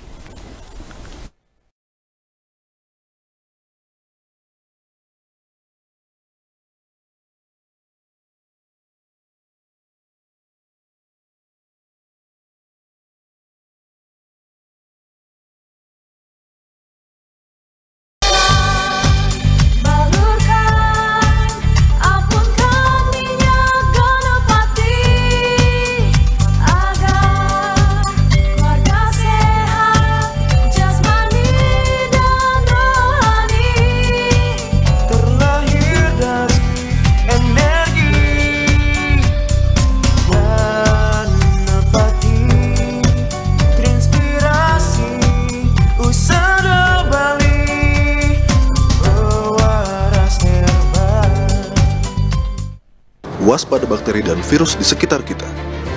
Waspada bakteri dan virus di sekitar kita.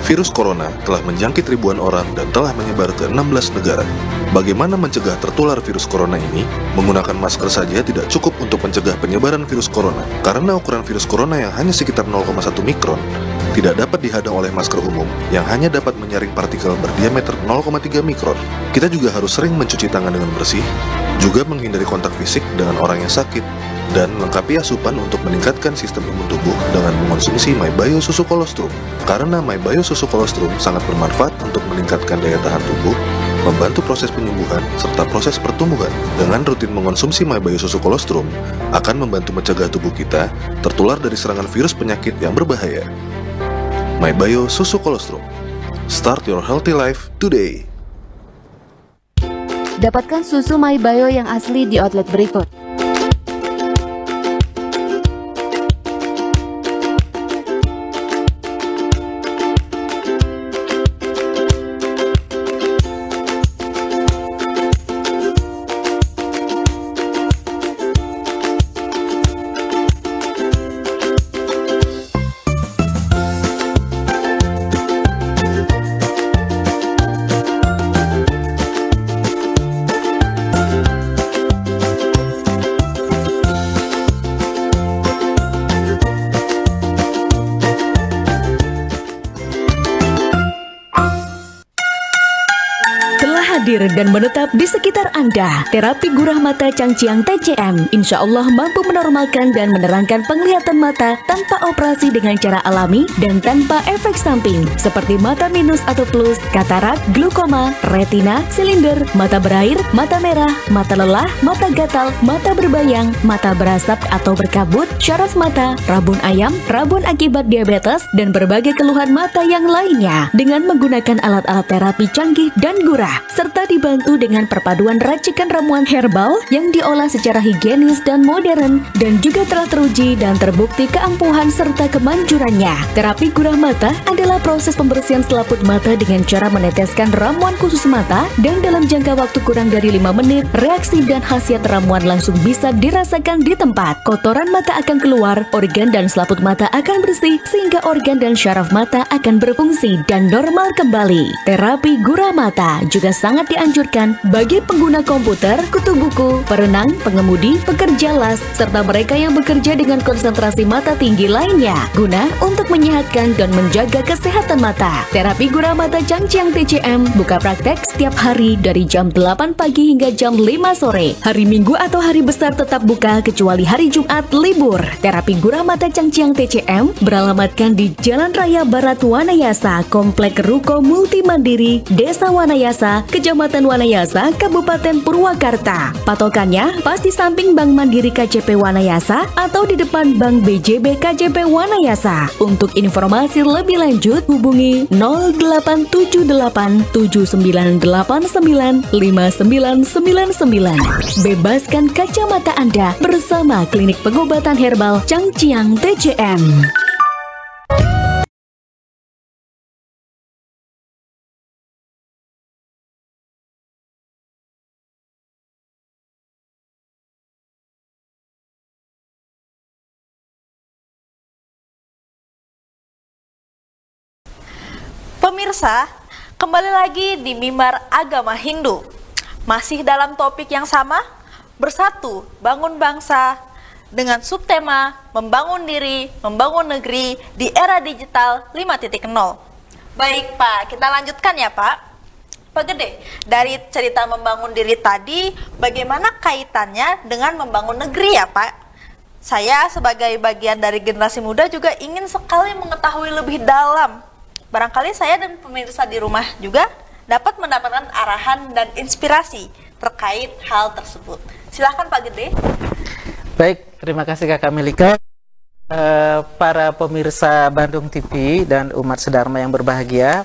Virus corona telah menjangkit ribuan orang dan telah menyebar ke 16 negara. Bagaimana mencegah tertular virus corona ini? Menggunakan masker saja tidak cukup untuk mencegah penyebaran virus corona, karena ukuran virus corona yang hanya sekitar 0,1 mikron tidak dapat dihadang oleh masker umum yang hanya dapat menyaring partikel berdiameter 0,3 mikron. Kita juga harus sering mencuci tangan dengan bersih, juga menghindari kontak fisik dengan orang yang sakit, dan lengkapi asupan untuk meningkatkan sistem imun tubuh dengan mengonsumsi MyBio Susu Kolostrum. Karena MyBio Susu Kolostrum sangat bermanfaat untuk meningkatkan daya tahan tubuh, membantu proses penyembuhan, serta proses pertumbuhan. Dengan rutin mengonsumsi MyBio Susu Kolostrum, akan membantu mencegah tubuh kita tertular dari serangan virus penyakit yang berbahaya. MyBio Susu Kolostrum. Start your healthy life today. Dapatkan susu MyBio yang asli di outlet berikut. telah hadir dan menetap di sekitar Anda. Terapi Gurah Mata Changjiang TCM insya Allah mampu menormalkan dan menerangkan penglihatan mata tanpa operasi dengan cara alami dan tanpa efek samping seperti mata minus atau plus, katarak, glukoma, retina, silinder, mata berair, mata merah, mata lelah, mata gatal, mata berbayang, mata berasap atau berkabut, syaraf mata, rabun ayam, rabun akibat diabetes, dan berbagai keluhan mata yang lainnya dengan menggunakan alat-alat terapi canggih dan gurah, serta dibantu dengan perpaduan racikan ramuan herbal yang diolah secara higienis dan modern dan juga telah teruji dan terbukti keampuhan serta kemanjurannya. Terapi gurah mata adalah proses pembersihan selaput mata dengan cara meneteskan ramuan khusus mata dan dalam jangka waktu kurang dari 5 menit, reaksi dan khasiat ramuan langsung bisa dirasakan di tempat. Kotoran mata akan keluar, organ dan selaput mata akan bersih sehingga organ dan syaraf mata akan berfungsi dan normal kembali. Terapi gurah mata juga sangat dianjurkan bagi pengguna komputer, kutu buku, perenang, pengemudi, pekerja las, serta mereka yang bekerja dengan konsentrasi mata tinggi lainnya, guna untuk menyehatkan dan menjaga kesehatan mata. Terapi gurah mata Changjiang TCM buka praktek setiap hari dari jam 8 pagi hingga jam 5 sore. Hari Minggu atau hari besar tetap buka kecuali hari Jumat libur. Terapi gurah mata Changjiang TCM beralamatkan di Jalan Raya Barat Wanayasa, Komplek Ruko Multi Mandiri, Desa Wanayasa, Kecamatan Wanayasa, Kabupaten Purwakarta. Patokannya pas di samping Bank Mandiri KJP Wanayasa atau di depan Bank BJB KJP Wanayasa. Untuk informasi lebih lanjut hubungi 087879895999. Bebaskan kacamata Anda bersama Klinik Pengobatan Herbal Changjiang TCM. Pemirsa, kembali lagi di Mimbar Agama Hindu. Masih dalam topik yang sama, bersatu bangun bangsa dengan subtema membangun diri, membangun negeri di era digital 5.0. Baik Pak, kita lanjutkan ya Pak. Pak Gede, dari cerita membangun diri tadi, bagaimana kaitannya dengan membangun negeri ya Pak? Saya sebagai bagian dari generasi muda juga ingin sekali mengetahui lebih dalam. Barangkali saya dan pemirsa di rumah juga dapat mendapatkan arahan dan inspirasi terkait hal tersebut. Silahkan Pak Gede. Baik, terima kasih Kakak Melika. Para pemirsa Bandung TV dan umat sedharma yang berbahagia,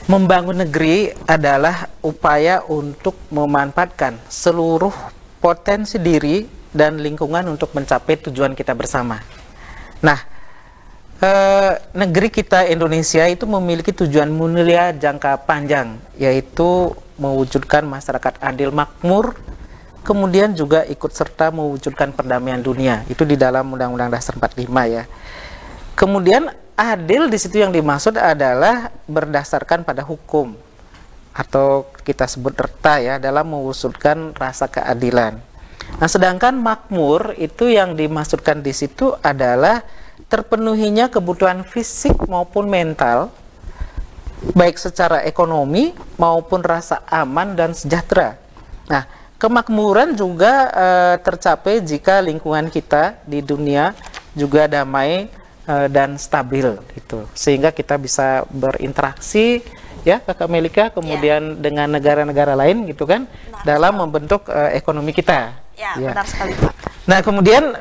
membangun negeri adalah upaya untuk memanfaatkan seluruh potensi diri dan lingkungan untuk mencapai tujuan kita bersama. Nah, negeri kita Indonesia itu memiliki tujuan mulia jangka panjang, yaitu mewujudkan masyarakat adil makmur, kemudian juga ikut serta mewujudkan perdamaian dunia. Itu di dalam Undang-Undang Dasar 45 ya. Kemudian adil di situ yang dimaksud adalah berdasarkan pada hukum atau kita sebut reta ya, dalam mewujudkan rasa keadilan. Nah, sedangkan makmur itu yang dimaksudkan di situ adalah terpenuhinya kebutuhan fisik maupun mental, baik secara ekonomi maupun rasa aman dan sejahtera. Nah, kemakmuran juga tercapai jika lingkungan kita di dunia juga damai dan stabil, gitu. Sehingga kita bisa berinteraksi, ya Kakak Melika, kemudian dengan negara-negara lain, gitu kan, dalam membentuk ekonomi kita. Ya, benar sekali Pak. Nah, kemudian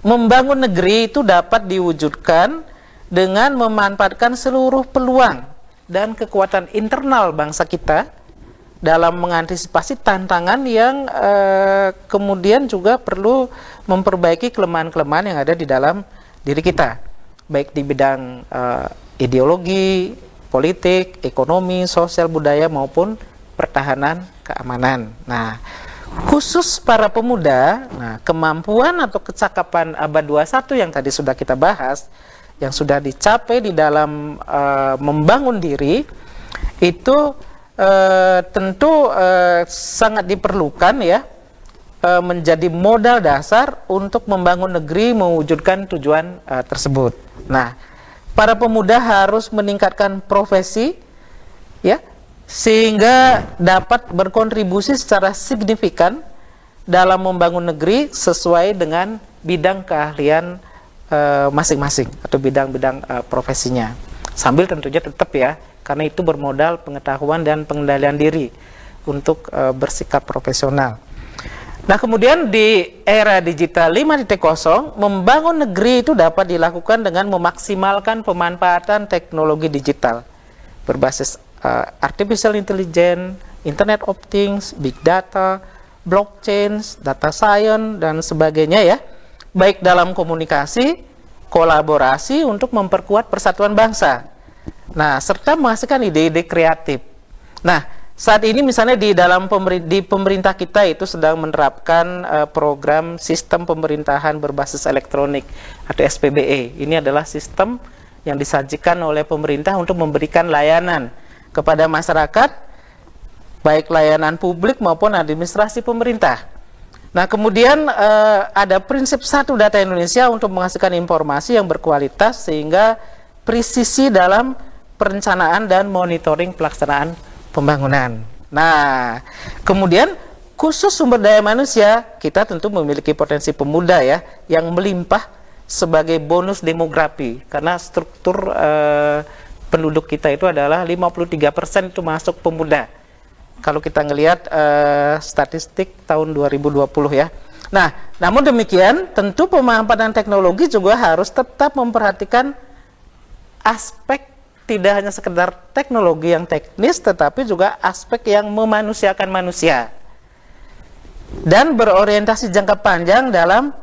membangun negeri itu dapat diwujudkan dengan memanfaatkan seluruh peluang dan kekuatan internal bangsa kita dalam mengantisipasi tantangan yang kemudian juga perlu memperbaiki kelemahan-kelemahan yang ada di dalam diri kita, baik di bidang ideologi, politik, ekonomi, sosial, budaya maupun pertahanan keamanan. Nah, khusus para pemuda, nah, kemampuan atau kecakapan abad 21 yang tadi sudah kita bahas, yang sudah dicapai di dalam membangun diri, itu tentu sangat diperlukan ya, menjadi modal dasar untuk membangun negeri, mewujudkan tujuan tersebut. Nah, para pemuda harus meningkatkan profesi, ya, sehingga dapat berkontribusi secara signifikan dalam membangun negeri sesuai dengan bidang keahlian masing-masing atau bidang-bidang profesinya. Sambil tentunya tetap ya, karena itu bermodal pengetahuan dan pengendalian diri untuk bersikap profesional. Nah, kemudian di era digital 5.0, membangun negeri itu dapat dilakukan dengan memaksimalkan pemanfaatan teknologi digital berbasis artificial intelligence, Internet of Things, big data, blockchain, data science, dan sebagainya ya, baik dalam komunikasi, kolaborasi untuk memperkuat persatuan bangsa. Nah, serta menghasilkan ide-ide kreatif. Nah, saat ini misalnya di dalam pemerintah kita itu sedang menerapkan program sistem pemerintahan berbasis elektronik atau SPBE. Ini adalah sistem yang disajikan oleh pemerintah untuk memberikan layanan kepada masyarakat, baik layanan publik maupun administrasi pemerintah. Nah, kemudian ada prinsip satu data Indonesia untuk menghasilkan informasi yang berkualitas sehingga presisi dalam perencanaan dan monitoring pelaksanaan pembangunan. Nah, kemudian khusus sumber daya manusia, kita tentu memiliki potensi pemuda ya, yang melimpah sebagai bonus demografi, karena struktur penduduk kita itu adalah 53% itu masuk pemuda. Kalau kita ngelihat statistik tahun 2020 ya. Nah, namun demikian tentu pemanfaatan teknologi juga harus tetap memperhatikan aspek tidak hanya sekedar teknologi yang teknis, tetapi juga aspek yang memanusiakan manusia dan berorientasi jangka panjang dalam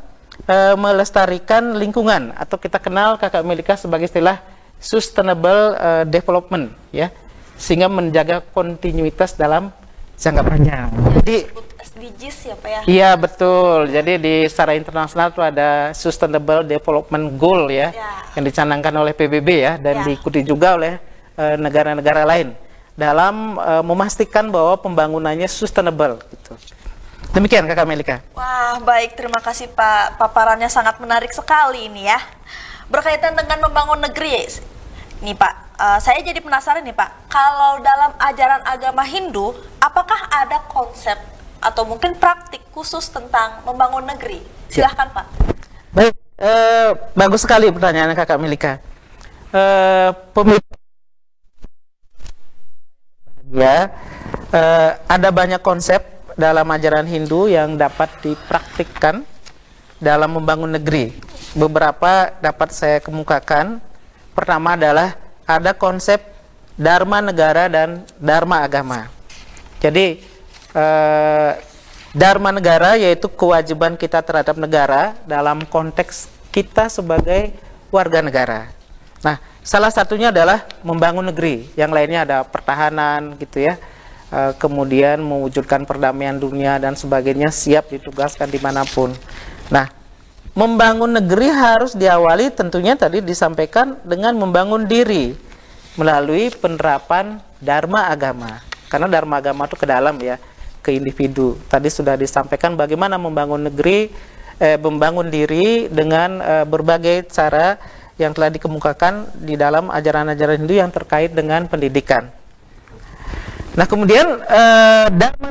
melestarikan lingkungan, atau kita kenal Kakak Melika sebagai istilah sustainable development ya, sehingga menjaga kontinuitas dalam jangka panjang. Jadi SDGs ya Pak ya? Iya betul, jadi secara internasional itu ada Sustainable Development Goal ya, yang dicanangkan oleh PBB ya, dan diikuti juga oleh negara-negara lain dalam memastikan bahwa pembangunannya sustainable gitu. Demikian Kakak Melika. Wah, baik, terima kasih Pak, paparannya sangat menarik sekali ini ya. Berkaitan dengan membangun negeri nih Pak, saya jadi penasaran nih Pak, kalau dalam ajaran agama Hindu, apakah ada konsep atau mungkin praktik khusus tentang membangun negeri? Silahkan Pak. Baik, bagus sekali pertanyaan Kakak Melika. Ada banyak konsep dalam ajaran Hindu yang dapat dipraktikkan dalam membangun negeri. Beberapa dapat saya kemukakan. Pertama adalah ada konsep Dharma negara dan Dharma agama. Jadi Dharma negara yaitu kewajiban kita terhadap negara dalam konteks kita sebagai warga negara. Nah, salah satunya adalah membangun negeri. Yang lainnya ada pertahanan gitu ya. Kemudian mewujudkan perdamaian dunia dan sebagainya, siap ditugaskan dimanapun. Nah, membangun negeri harus diawali tentunya tadi disampaikan dengan membangun diri melalui penerapan Dharma agama. Karena Dharma agama itu ke dalam ya, ke individu. Tadi sudah disampaikan bagaimana membangun negeri, membangun diri dengan berbagai cara yang telah dikemukakan di dalam ajaran-ajaran Hindu yang terkait dengan pendidikan. Nah, kemudian Dharma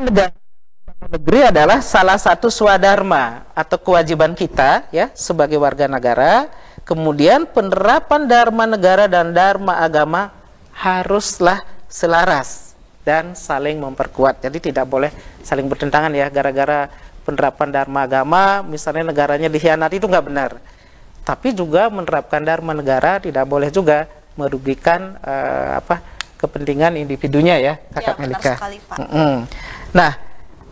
negeri adalah salah satu swadharma atau kewajiban kita ya sebagai warga negara. Kemudian penerapan Dharma negara dan Dharma agama haruslah selaras dan saling memperkuat. Jadi tidak boleh saling bertentangan ya, gara-gara penerapan Dharma agama misalnya negaranya dikhianati, itu nggak benar. Tapi juga menerapkan Dharma negara tidak boleh juga merugikan kepentingan individunya ya, Kakak Melika. Sekali, Pak. Nah,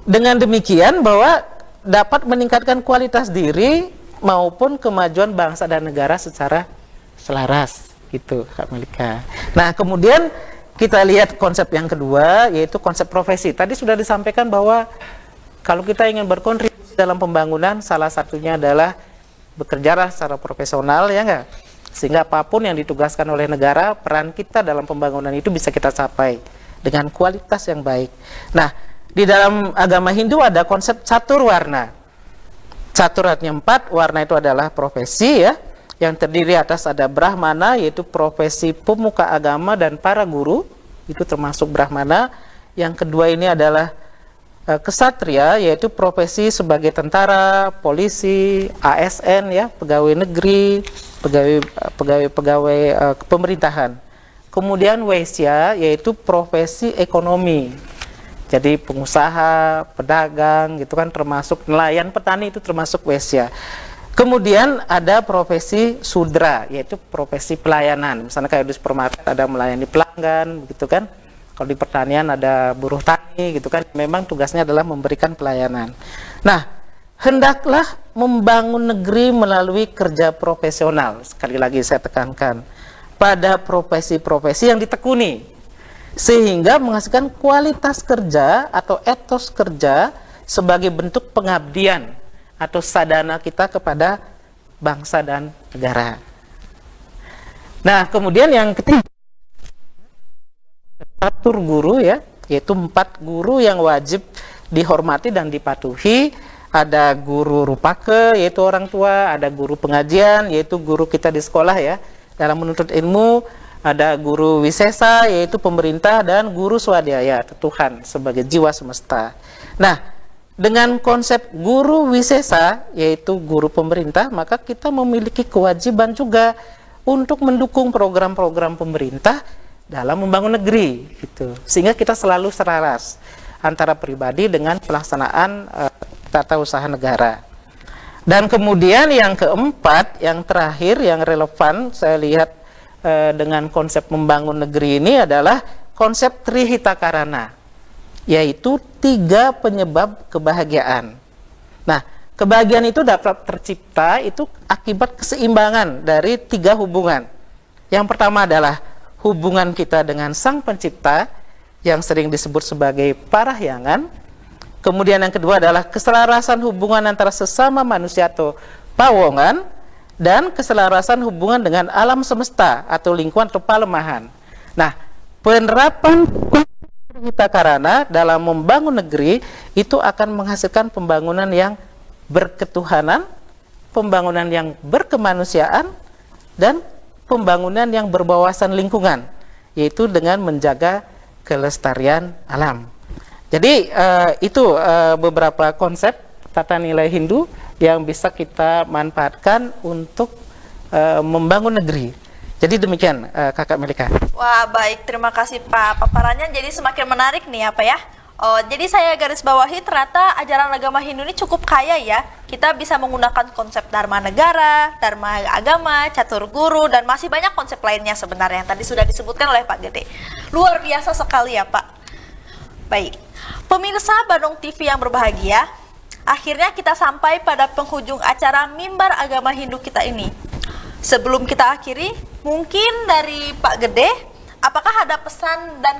dengan demikian bahwa dapat meningkatkan kualitas diri maupun kemajuan bangsa dan negara secara selaras gitu, Kak Melika. Nah, kemudian kita lihat konsep yang kedua, yaitu konsep profesi. Tadi sudah disampaikan bahwa kalau kita ingin berkontribusi dalam pembangunan, salah satunya adalah bekerjalah secara profesional, ya enggak? Sehingga apapun yang ditugaskan oleh negara, peran kita dalam pembangunan itu bisa kita capai dengan kualitas yang baik. Nah, di dalam agama Hindu ada konsep catur warna. Catur artinya 4, warna itu adalah profesi ya, yang terdiri atas ada Brahmana, yaitu profesi pemuka agama dan para guru. itu termasuk Brahmana. Yang kedua ini adalah kesatria, yaitu profesi sebagai tentara, polisi, ASN ya, pegawai negeri, pegawai pemerintahan. Kemudian Waisya, yaitu profesi ekonomi. Jadi pengusaha, pedagang gitu kan, termasuk nelayan, petani itu termasuk Waisya. Kemudian ada profesi Sudra, yaitu profesi pelayanan. Misalnya kayak di supermarket ada melayani pelanggan, begitu kan. Kalau di pertanian ada buruh tani, gitu kan. Memang tugasnya adalah memberikan pelayanan. Nah, hendaklah membangun negeri melalui kerja profesional. Sekali lagi saya tekankan, pada profesi-profesi yang ditekuni, sehingga menghasilkan kualitas kerja atau etos kerja sebagai bentuk pengabdian atau sadana kita kepada bangsa dan negara. Nah, kemudian yang ketiga, catur guru ya, yaitu 4 guru yang wajib dihormati dan dipatuhi. Ada guru rupake, yaitu orang tua, ada guru pengajian, yaitu guru kita di sekolah ya, dalam menuntut ilmu. Ada guru wisesa, yaitu pemerintah, dan guru swadhyaya, Tuhan sebagai jiwa semesta. Nah, dengan konsep guru wisesa, yaitu guru pemerintah, maka kita memiliki kewajiban juga untuk mendukung program-program pemerintah dalam membangun negeri, gitu. Sehingga kita selalu selaras antara pribadi dengan pelaksanaan tata usaha negara. Dan kemudian yang keempat, yang terakhir, yang relevan saya lihat dengan konsep membangun negeri ini adalah konsep Trihitakarana, yaitu 3 penyebab kebahagiaan. Nah, kebahagiaan itu dapat tercipta itu akibat keseimbangan dari 3 hubungan. Yang pertama adalah hubungan kita dengan Sang Pencipta, yang sering disebut sebagai parahyangan. Kemudian yang kedua adalah keselarasan hubungan antara sesama manusia atau pawongan, dan keselarasan hubungan dengan alam semesta atau lingkungan atau palemahan. Nah, penerapan Trihitakarana dalam membangun negeri itu akan menghasilkan pembangunan yang berketuhanan, pembangunan yang berkemanusiaan, dan pembangunan yang berwawasan lingkungan, yaitu dengan menjaga kelestarian alam. Jadi itu beberapa konsep tata nilai Hindu yang bisa kita manfaatkan untuk membangun negeri. Jadi demikian Kakak Melika. Wah, baik, terima kasih Pak. Paparannya jadi semakin menarik nih apa ya. Oh, jadi saya garis bawahi ternyata ajaran agama Hindu ini cukup kaya ya. Kita bisa menggunakan konsep Dharma Negara, Dharma Agama, Catur Guru, dan masih banyak konsep lainnya sebenarnya yang tadi sudah disebutkan oleh Pak Gede. Luar biasa sekali ya Pak. Baik, pemirsa Bandung TV yang berbahagia, akhirnya kita sampai pada penghujung acara Mimbar Agama Hindu kita ini. Sebelum kita akhiri, mungkin dari Pak Gede, apakah ada pesan dan